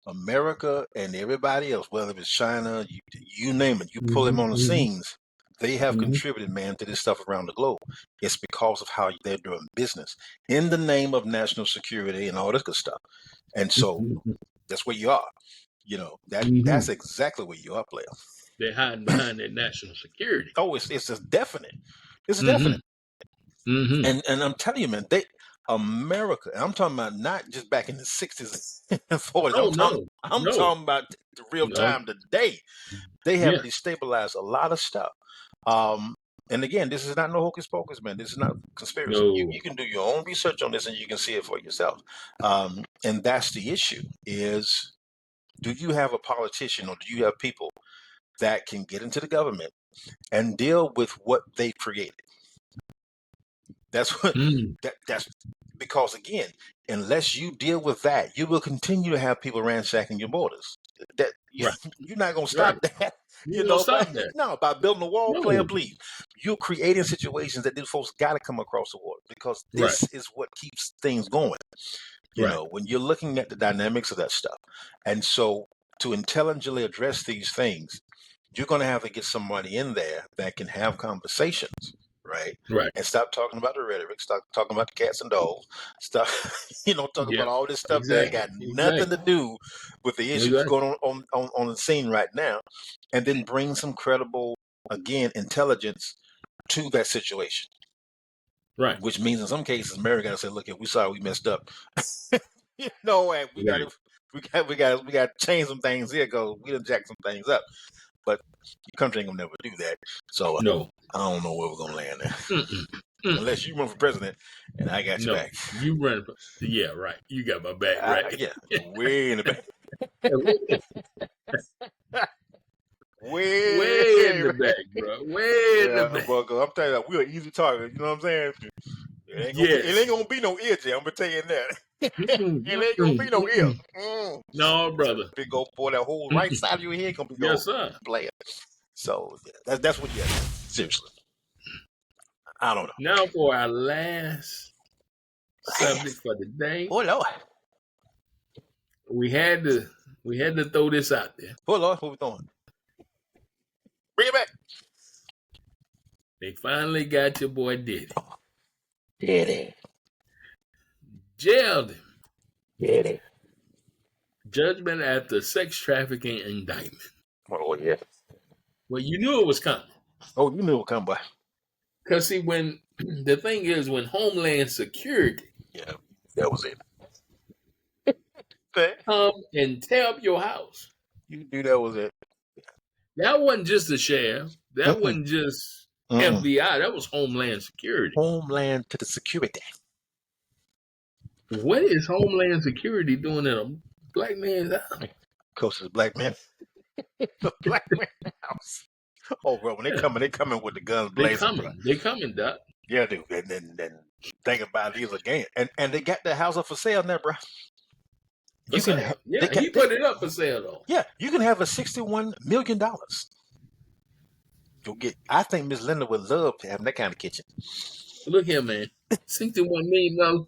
America and everybody else, whether it's China, you name it, you pull them on the scenes, they have contributed, man, to this stuff around the globe. It's because of how they're doing business in the name of national security and all this good stuff. And so that's where you are. You know, that's exactly where you are, player. They're hiding behind their national security. Oh, it's a definite. It's a Mm-hmm. definite. Mm-hmm. And I'm telling you, man, America, and I'm talking about not just back in the 60s and 40s. Oh, I'm no. talking about the real time today. They have destabilized a lot of stuff. And again, this is not no hocus pocus, man. This is not conspiracy. No. You can do your own research on this and you can see it for yourself. And that's the issue is, do you have a politician or do you have people that can get into the government and deal with what they created? That's what that's because again, unless you deal with that, you will continue to have people ransacking your borders. That you're not gonna stop that. You know, stop that. No, by building a wall, No. player, please. You're creating situations that these folks got to come across the water because this is what keeps things going. You know, when you're looking at the dynamics of that stuff, and so to intelligently address these things, you're going to have to get somebody in there that can have conversations. Right. And stop talking about the rhetoric. Stop talking about the cats and dogs. Stop, talking about all this stuff that ain't got nothing to do with the issues going on the scene right now, and then bring some credible, again, intelligence to that situation. Right. Which means in some cases, Mary got to say, "Look, we sorry we messed up. And we got to change some things here because we done jack some things up." But your country ain't gonna never do that. So no, I don't know where we're gonna land there. Unless you run for president and I got your back. You run for right. You got my back, right? Way in the back. way in the back, bro. Way in the back. Bro, I'm telling you, we're an easy target. You know what I'm saying? It ain't gonna be no ear, Jay. I'm gonna tell you that. It ain't gonna be no ear. No, brother. Big old boy, that whole right side of your head gonna be player. So that's what you have. Seriously. I don't know. Now for our last subject for the day. Oh Lord. We had to throw this out there. Oh Lord, what we throwing? Bring it back. They finally got your boy Diddy. Diddy. Jailed him. Diddy. Judgment after sex trafficking indictment. Oh yeah. Well, you knew it was coming. Oh, you knew it was coming, boy. Because see, when the thing is, when Homeland Security, that was it. Come and tear up your house. You knew that was it. That wasn't just the sheriff. That wasn't just FBI. That was Homeland Security. Homeland to the security. What is Homeland Security doing in a black man's house? Of course, it's a black man. The black man's house. Oh, bro, when they coming with the guns blazing. They coming, Doc. Yeah, dude. And then think about these again. And they got the house up for sale now, bro. He put it up for sale though. Yeah, you can have a $61 million. You'll get. I think Miss Linda would love having that kind of kitchen. Look here, man. $61 million.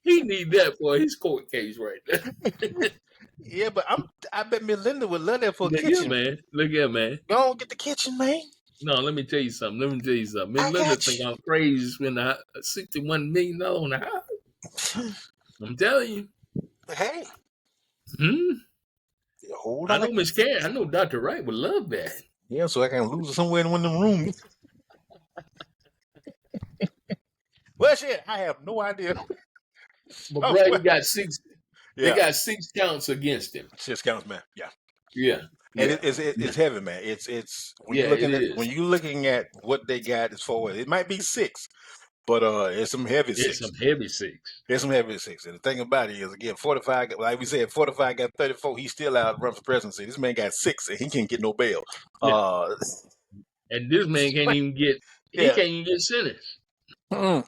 He need that for his court case right there. Yeah, but I bet Miss Linda would love that for a kitchen. Man. Look here, man. Go on, get the kitchen, man. No, let me tell you something. Miss Linda think I'm crazy spending $61 million on the house. I'm telling you. Hey. I know Miss Karen. I know Dr. Wright would love that. Yeah, so I can lose it somewhere in one of them rooms. Well, shit, I have no idea. But Brad, he got six. They got 6 counts against him. 6 counts, man. Yeah. Yeah. And it's heavy, man. It's when you're looking at what they got as far as it might be 6, but it's some heavy 6. It's some heavy 6. There's some heavy 6. And the thing about it is, again, 45. Like we said, 45 got 34. He's still out run for presidency. This man got 6, and he can't get no bail. Yeah. And this man can't even get. He can't even get sentenced.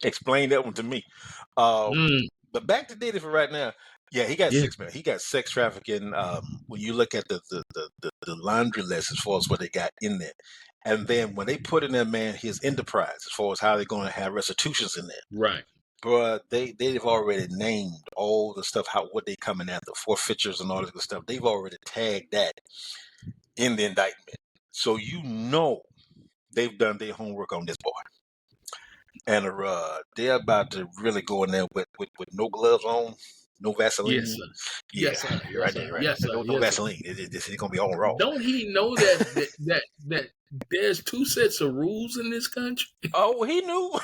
Explain that one to me. But back to Diddy for right now. Yeah, he got 6, man. He got sex trafficking. When you look at the laundry list as far as what they got in there, and then when they put in there, man, his enterprise as far as how they're going to have restitutions in there, right? But they've already named all the stuff, what they coming after, forfeitures and all this good stuff. They've already tagged that in the indictment, so you know they've done their homework on this boy. And they're about to really go in there with no gloves on No Vaseline. Yes, sir. Yeah, Yes, sir. Yes, right sir. there, right Yes, there. sir. No Yes, sir. Vaseline. It's gonna be all raw. Don't he know that there's two sets of rules in this country? Oh, he knew.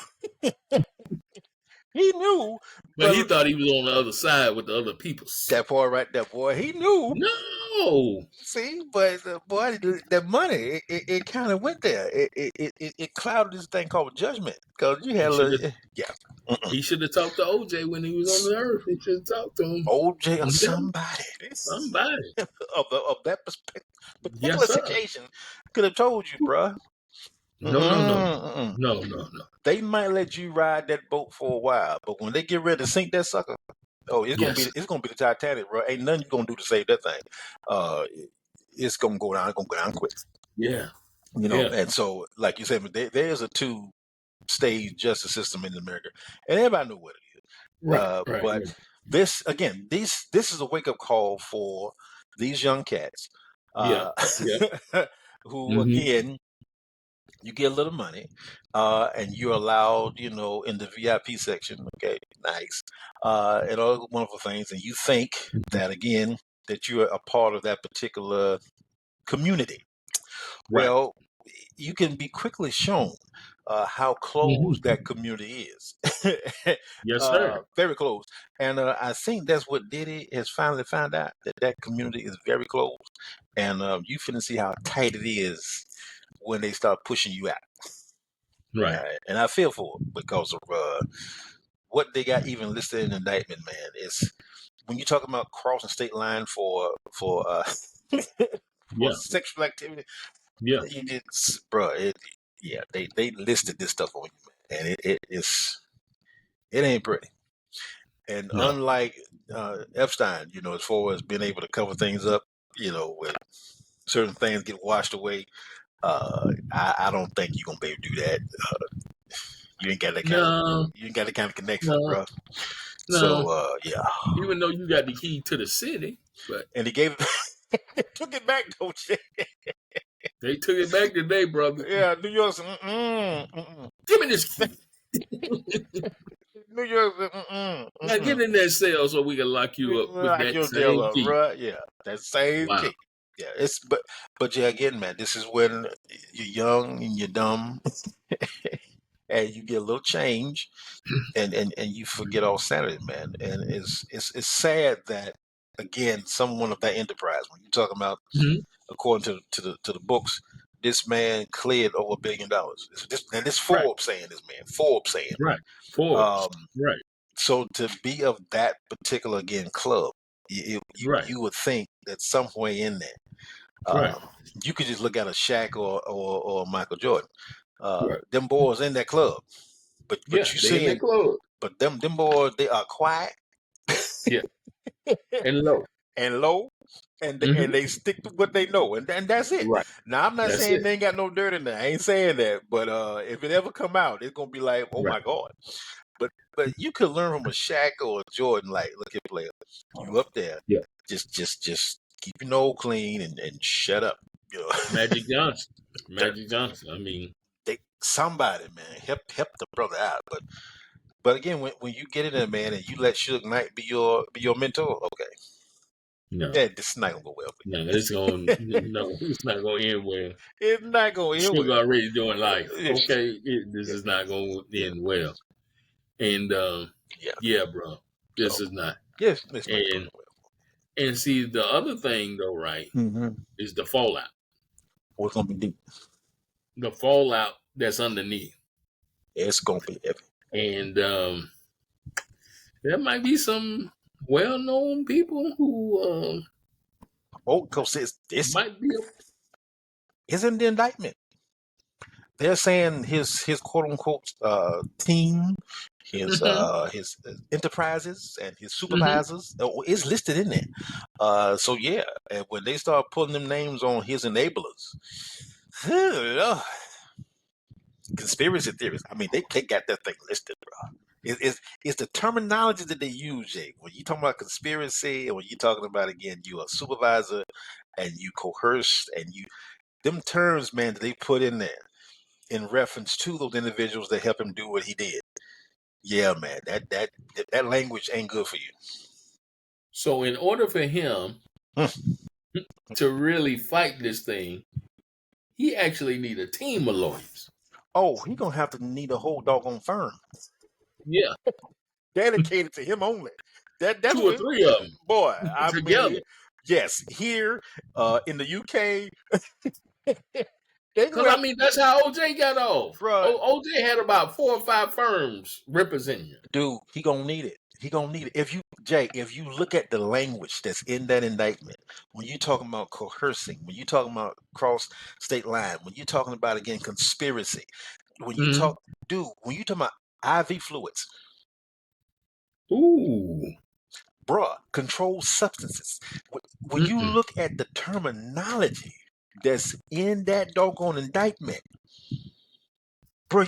He knew, But he thought he was on the other side with the other people. That boy right there, boy, he knew. No. See, but boy, the money, it kind of went there. It clouded this thing called judgment because you had a little, yeah. He should have talked to OJ when he was on the earth. He should have talked to him. OJ or somebody. Somebody. of that particular Yes, sir. situation could have told you, bruh. No. They might let you ride that boat for a while, but when they get ready to sink that sucker, it's gonna be the Titanic, bro. Ain't nothing you gonna do to save that thing. It's gonna go down. It's gonna go down quick. Yeah. You know, and so like you said, there's a two-stage justice system in America, and everybody know what it is. But this again, this is a wake-up call for these young cats, who again. You get a little money, and you're allowed, in the VIP section. Okay, nice, and all the wonderful things. And you think that again that you're a part of that particular community. Right. Well, you can be quickly shown how closed that community is. Yes, sir. Very close. And I think that's what Diddy has finally found out, that community is very closed. And you finna see how tight it is when they start pushing you out. Right. And I feel for it because of what they got even listed in the indictment, man. Is when you're talking about crossing state line for sexual activity. Yeah. You did, bro. They listed this stuff on you, man, and it ain't pretty. And unlike Epstein, as far as being able to cover things up, when certain things get washed away, I don't think you're gonna be able to do that. You ain't got that kind of you ain't got that kind of connection, bro. No. So yeah. Even though you got the key to the city, but and he gave it, took it back, don't you? They took it back today, brother. Yeah, New York's. Give me this key. New York. Now get in that cell so we can lock you up with that same key. Right? Yeah, that same key. Yeah, but yeah, again, man, this is when you're young and you're dumb, and you get a little change, and you forget all sanity, man. And it's sad that again, someone of that enterprise, when you're talking about, according to the books, this man cleared over $1 billion. This Forbes saying this, man. Forbes saying right. Forbes, right. So to be of that particular club, you would think that somewhere in there, you could just look at a Shaq or Michael Jordan. Them boys in that club, but you see in that club. But them boys, they are quiet, and low. And they stick to what they know, and that's it. Right. Now I'm not saying they ain't got no dirt in there. I ain't saying that, but if it ever come out, it's gonna be like, oh my God. But you could learn from a Shaq or a Jordan. Like, look at player, you up there, just keep your nose clean and shut up. Magic Johnson. I mean, somebody, man, help the brother out. But again, when you get in there, man, and you let Suge Knight be your mentor, okay. No. Yeah, this is not gonna go well. No, it's not gonna end well. It's not gonna end well. Suge already doing life. Okay, this is not gonna end well. And bro, this is not. Yes, it's not going well. And see, the other thing though, right, is the fallout. What's gonna be deep? The fallout that's underneath. It's gonna be heavy. And there might be some well-known people who because this might be is in the indictment. They're saying his quote unquote team, his enterprises and his supervisors is listed in there. So yeah, and when they start putting them names on his enablers, conspiracy theorists. I mean, they got that thing listed, bro. It's the terminology that they use, Jay. When you talking about conspiracy, and when you're talking about, again, you a supervisor and you coerced, and them terms, man, that they put in there in reference to those individuals that help him do what he did. Yeah, man, that language ain't good for you. So in order for him to really fight this thing, he actually need a team of lawyers. Oh, he gonna have to need a whole doggone firm Yeah, dedicated to him only. That's 2 or what, 3 of them boy. I together. mean, yes, here in the UK, they Because I mean, that's how OJ got off. OJ had about 4 or 5 firms representing him. dude, he gonna need it. He gonna need it. If you look at the language that's in that indictment, when you talking about coercing, when you talking about cross state line, when you talking about again conspiracy, when you talk, dude, when you talking about IV fluids, bruh, controlled substances. When you look at the terminology that's in that doggone indictment, bro,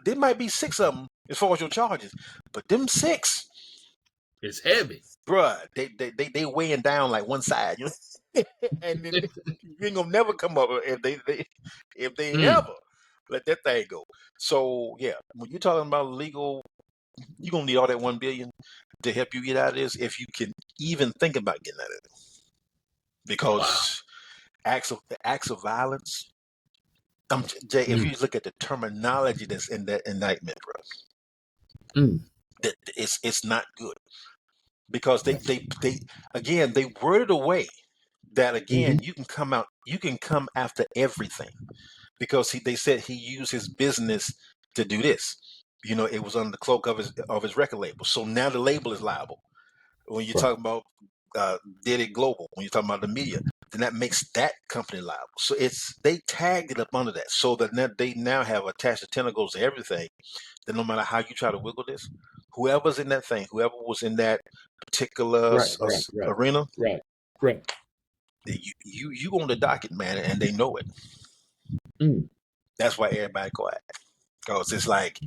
there might be 6 of them as far as your charges, but them 6, it's heavy, bruh. They weighing down like one side, you know, and then you ain't gonna never come up if they ever let that thing go. So yeah, when you're talking about legal, you're gonna need all that $1 billion to help you get out of this, if you can even think about getting out of it, because acts of violence. Jay, if you look at the terminology that's in that indictment, bro, that it's not good, because they worded a way that again you can come after everything, because they said he used his business to do this. You know, it was under the cloak of his record label. So now the label is liable. When you're talking about Did It Global, when you're talking about the media, then that makes that company liable. So they tagged it up under that, so that they now have attached the tentacles to everything. That no matter how you try to wiggle this, whoever's in that thing, whoever was in that particular arena, right, you on the docket, man, and they know it. That's why everybody quiet, because it's like,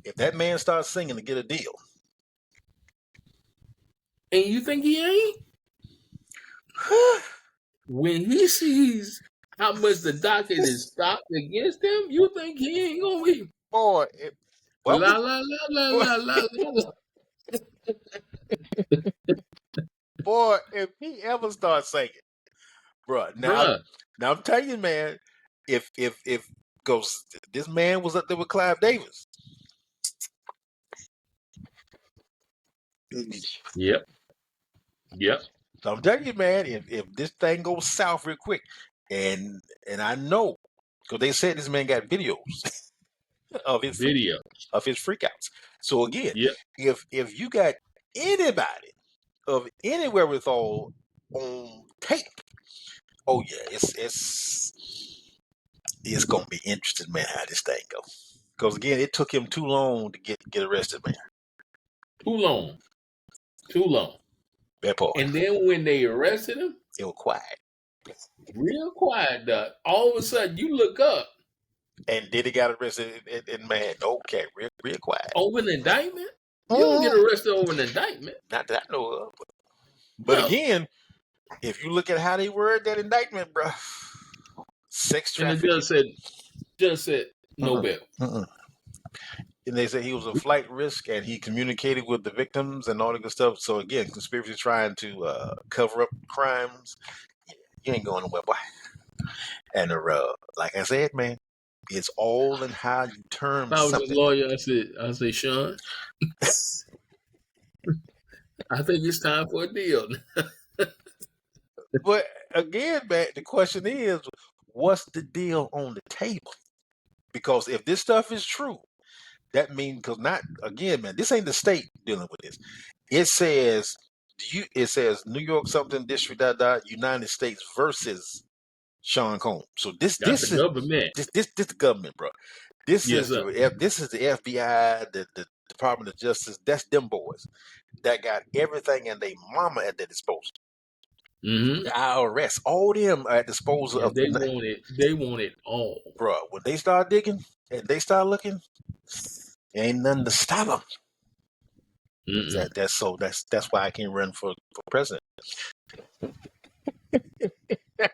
if that man starts singing to get a deal, and you think he ain't? When he sees how much the docket is stocked against him, you think he ain't gonna be? Boy, la la la la la la la. Boy, if he ever starts singing, bro, now I'm telling you, man, if goes, this man was up there with Clive Davis. Yep. So I'm telling you, man, if this thing goes south real quick, and I know, because they said this man got videos of his freakouts. So again, if you got anybody of any wherewithal on tape, oh yeah, it's gonna be interesting, man, how this thing goes. Because again, it took him too long to get arrested, man. Too long. That part. And then when they arrested him, it was quiet. Real quiet, Doc. All of a sudden, you look up. And then he got arrested, and man, okay, real quiet. Over an indictment? You don't get arrested over an indictment. Not that I know of. But again, if you look at how they word that indictment, bro, sex trafficking. And the judge said no bail. And they said he was a flight risk, and he communicated with the victims and all that good stuff. So again, conspiracy trying to cover up crimes. You ain't going nowhere, boy. And like I said, man, it's all in how you term If I was something. a lawyer, I say, Sean, I think it's time for a deal. But again, man, the question is, what's the deal on the table? Because if this stuff is true, that means, because not, again, man, this ain't the state dealing with this. It says New York something district United States versus Sean Combs. So this is government. This the government, bro. This Yes, is the FBI, the Department of Justice. That's them boys that got everything and they mama at their disposal. The IRS, all them are at disposal of. They want it all, bro. When they start digging and they start looking, ain't nothing to stop them. That's why I can't run for president. I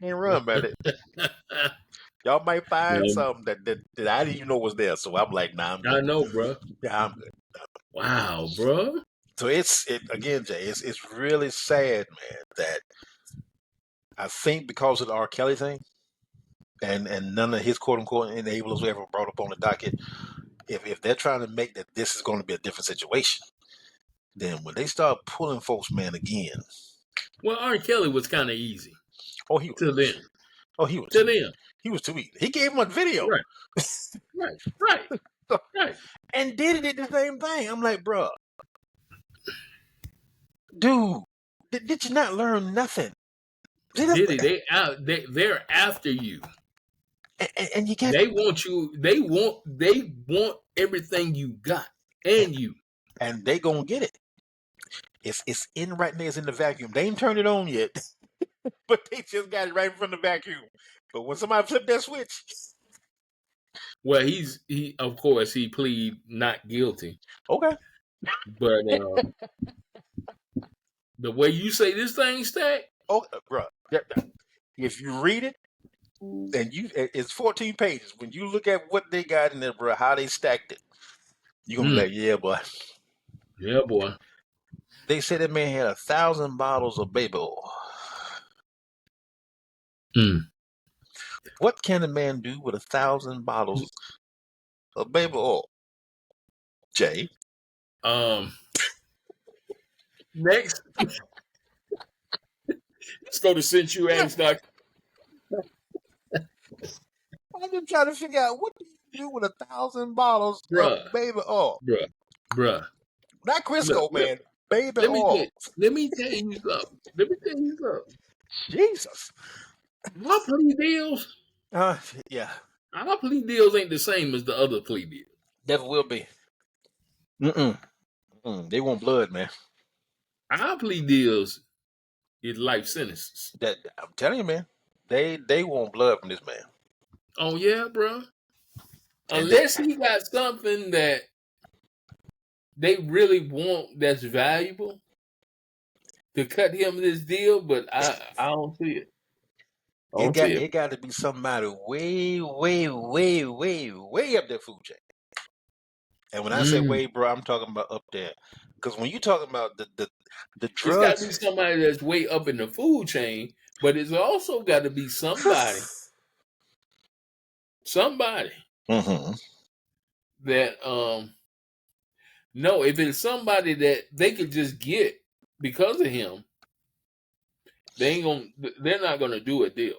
can't run, man. Y'all might find something that I didn't even know was there. So I'm like, nah, I'm good. I know, bro. Yeah, I'm good. Wow, bro. So again, Jay, it's really sad, man, that I think because of the R. Kelly thing and none of his quote unquote enablers were ever brought up on the docket, if they're trying to make that this is going to be a different situation, then when they start pulling folks, man, again. Well, R. Kelly was kind of easy. Oh, he was. To them. Oh, he was. To them. He was too easy. He gave him a video. Right. And did the same thing. I'm like, bro, dude, did you not learn nothing? Diddy, they're after you. And you can't. They want you. They want everything you got and you. And they gonna get it. It's in right there. It's in the vacuum. They ain't turned it on yet, but they just got it right from the vacuum. But when somebody flip that switch, well, he of course he plead not guilty. Okay, but the way you say this thing stacked, bro, if you read it, and it's 14 pages. When you look at what they got in there, bro, how they stacked it, you gonna be like, yeah, boy. Yeah, boy. They said that man had 1,000 bottles of baby oil. What can a man do with 1,000 bottles of baby oil? Jay. Next. Let's go to SinceYouAsk.com. I'm just trying to figure out what do you do with 1,000 bottles of baby oil? Bruh. Not Crisco, man. Baby oil. Let me tell you something. Jesus. Our plea deals. Yeah. Our plea deals ain't the same as the other plea deals. Never will be. They want blood, man. Our plea deals is life sentences. That I'm telling you, man. They want blood from this man. Oh yeah, bro. Unless he got something that they really want that's valuable to cut him this deal, but I don't see it. It got to be somebody way up that food chain. And when I say way, bro, I'm talking about up there. Because when you're talking about the drugs, it's got to be somebody that's way up in the food chain, but it's also got to be somebody that no, if it's somebody that they could just get because of him, they're not gonna do a deal.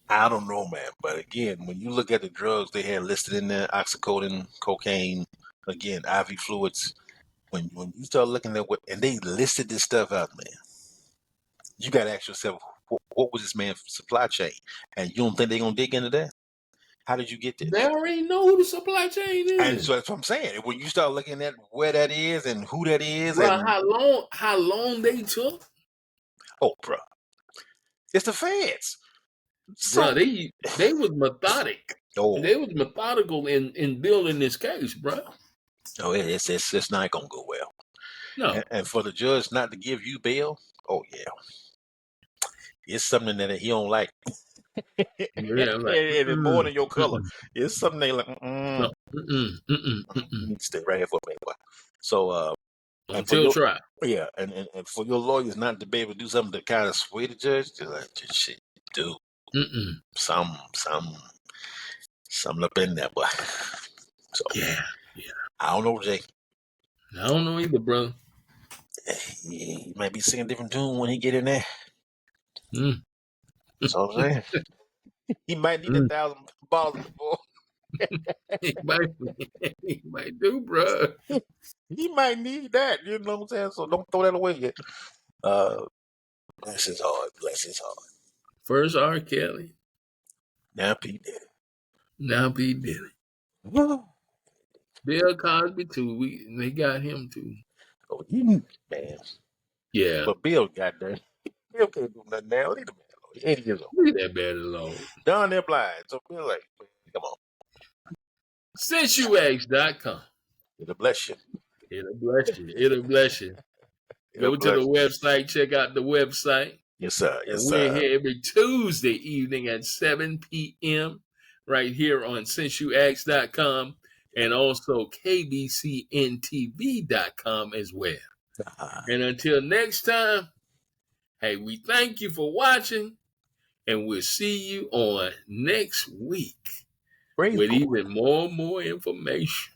I don't know, man. But again, when you look at the drugs they had listed in there, oxycodone, cocaine, again, IV fluids, when you start looking at what, and they listed this stuff out, man, you got to ask yourself, what was this man's supply chain? And you don't think they're going to dig into that? How did you get this? They already know who the supply chain is. And so that's what I'm saying. When you start looking at where that is and who that is, bro, and how long they took? Oh, bro, it's the feds. Bro, they was methodic. Oh, they was methodical in building this case, bro. No, it's not gonna go well. No, and for the judge not to give you bail, oh yeah, it's something that he don't like. It's more than your color. It's something they like. You need to stay right here for a minute. So until trial. Yeah, and for your lawyers not to be able to do something to kind of sway the judge, just shit, dude. Something up in there, boy. So yeah. I don't know, Jay. I don't know either, bro. He might be singing a different tune when he get in there. That's all I'm saying. He might need 1,000 bottles before. he might do, bro. He might need that. You know what I'm saying? So don't throw that away yet. Bless his heart. First R. Kelly. Now P. Diddy. Bill Cosby too. They got him too. Oh, man. Yeah. But Bill got there. Bill can't do nothing now. Leave the man alone. He's 80 years old. Leave that man alone. Down there blind. So Bill like, come on. SinceYouAsk.com. It'll bless you. Go to the website. Check out the website. Yes, sir. We're here every Tuesday evening at 7 p.m. right here on SinceYouAsk.com. and also kbcntv.com as well. And until next time, hey, we thank you for watching, and we'll see you on next week with even more information.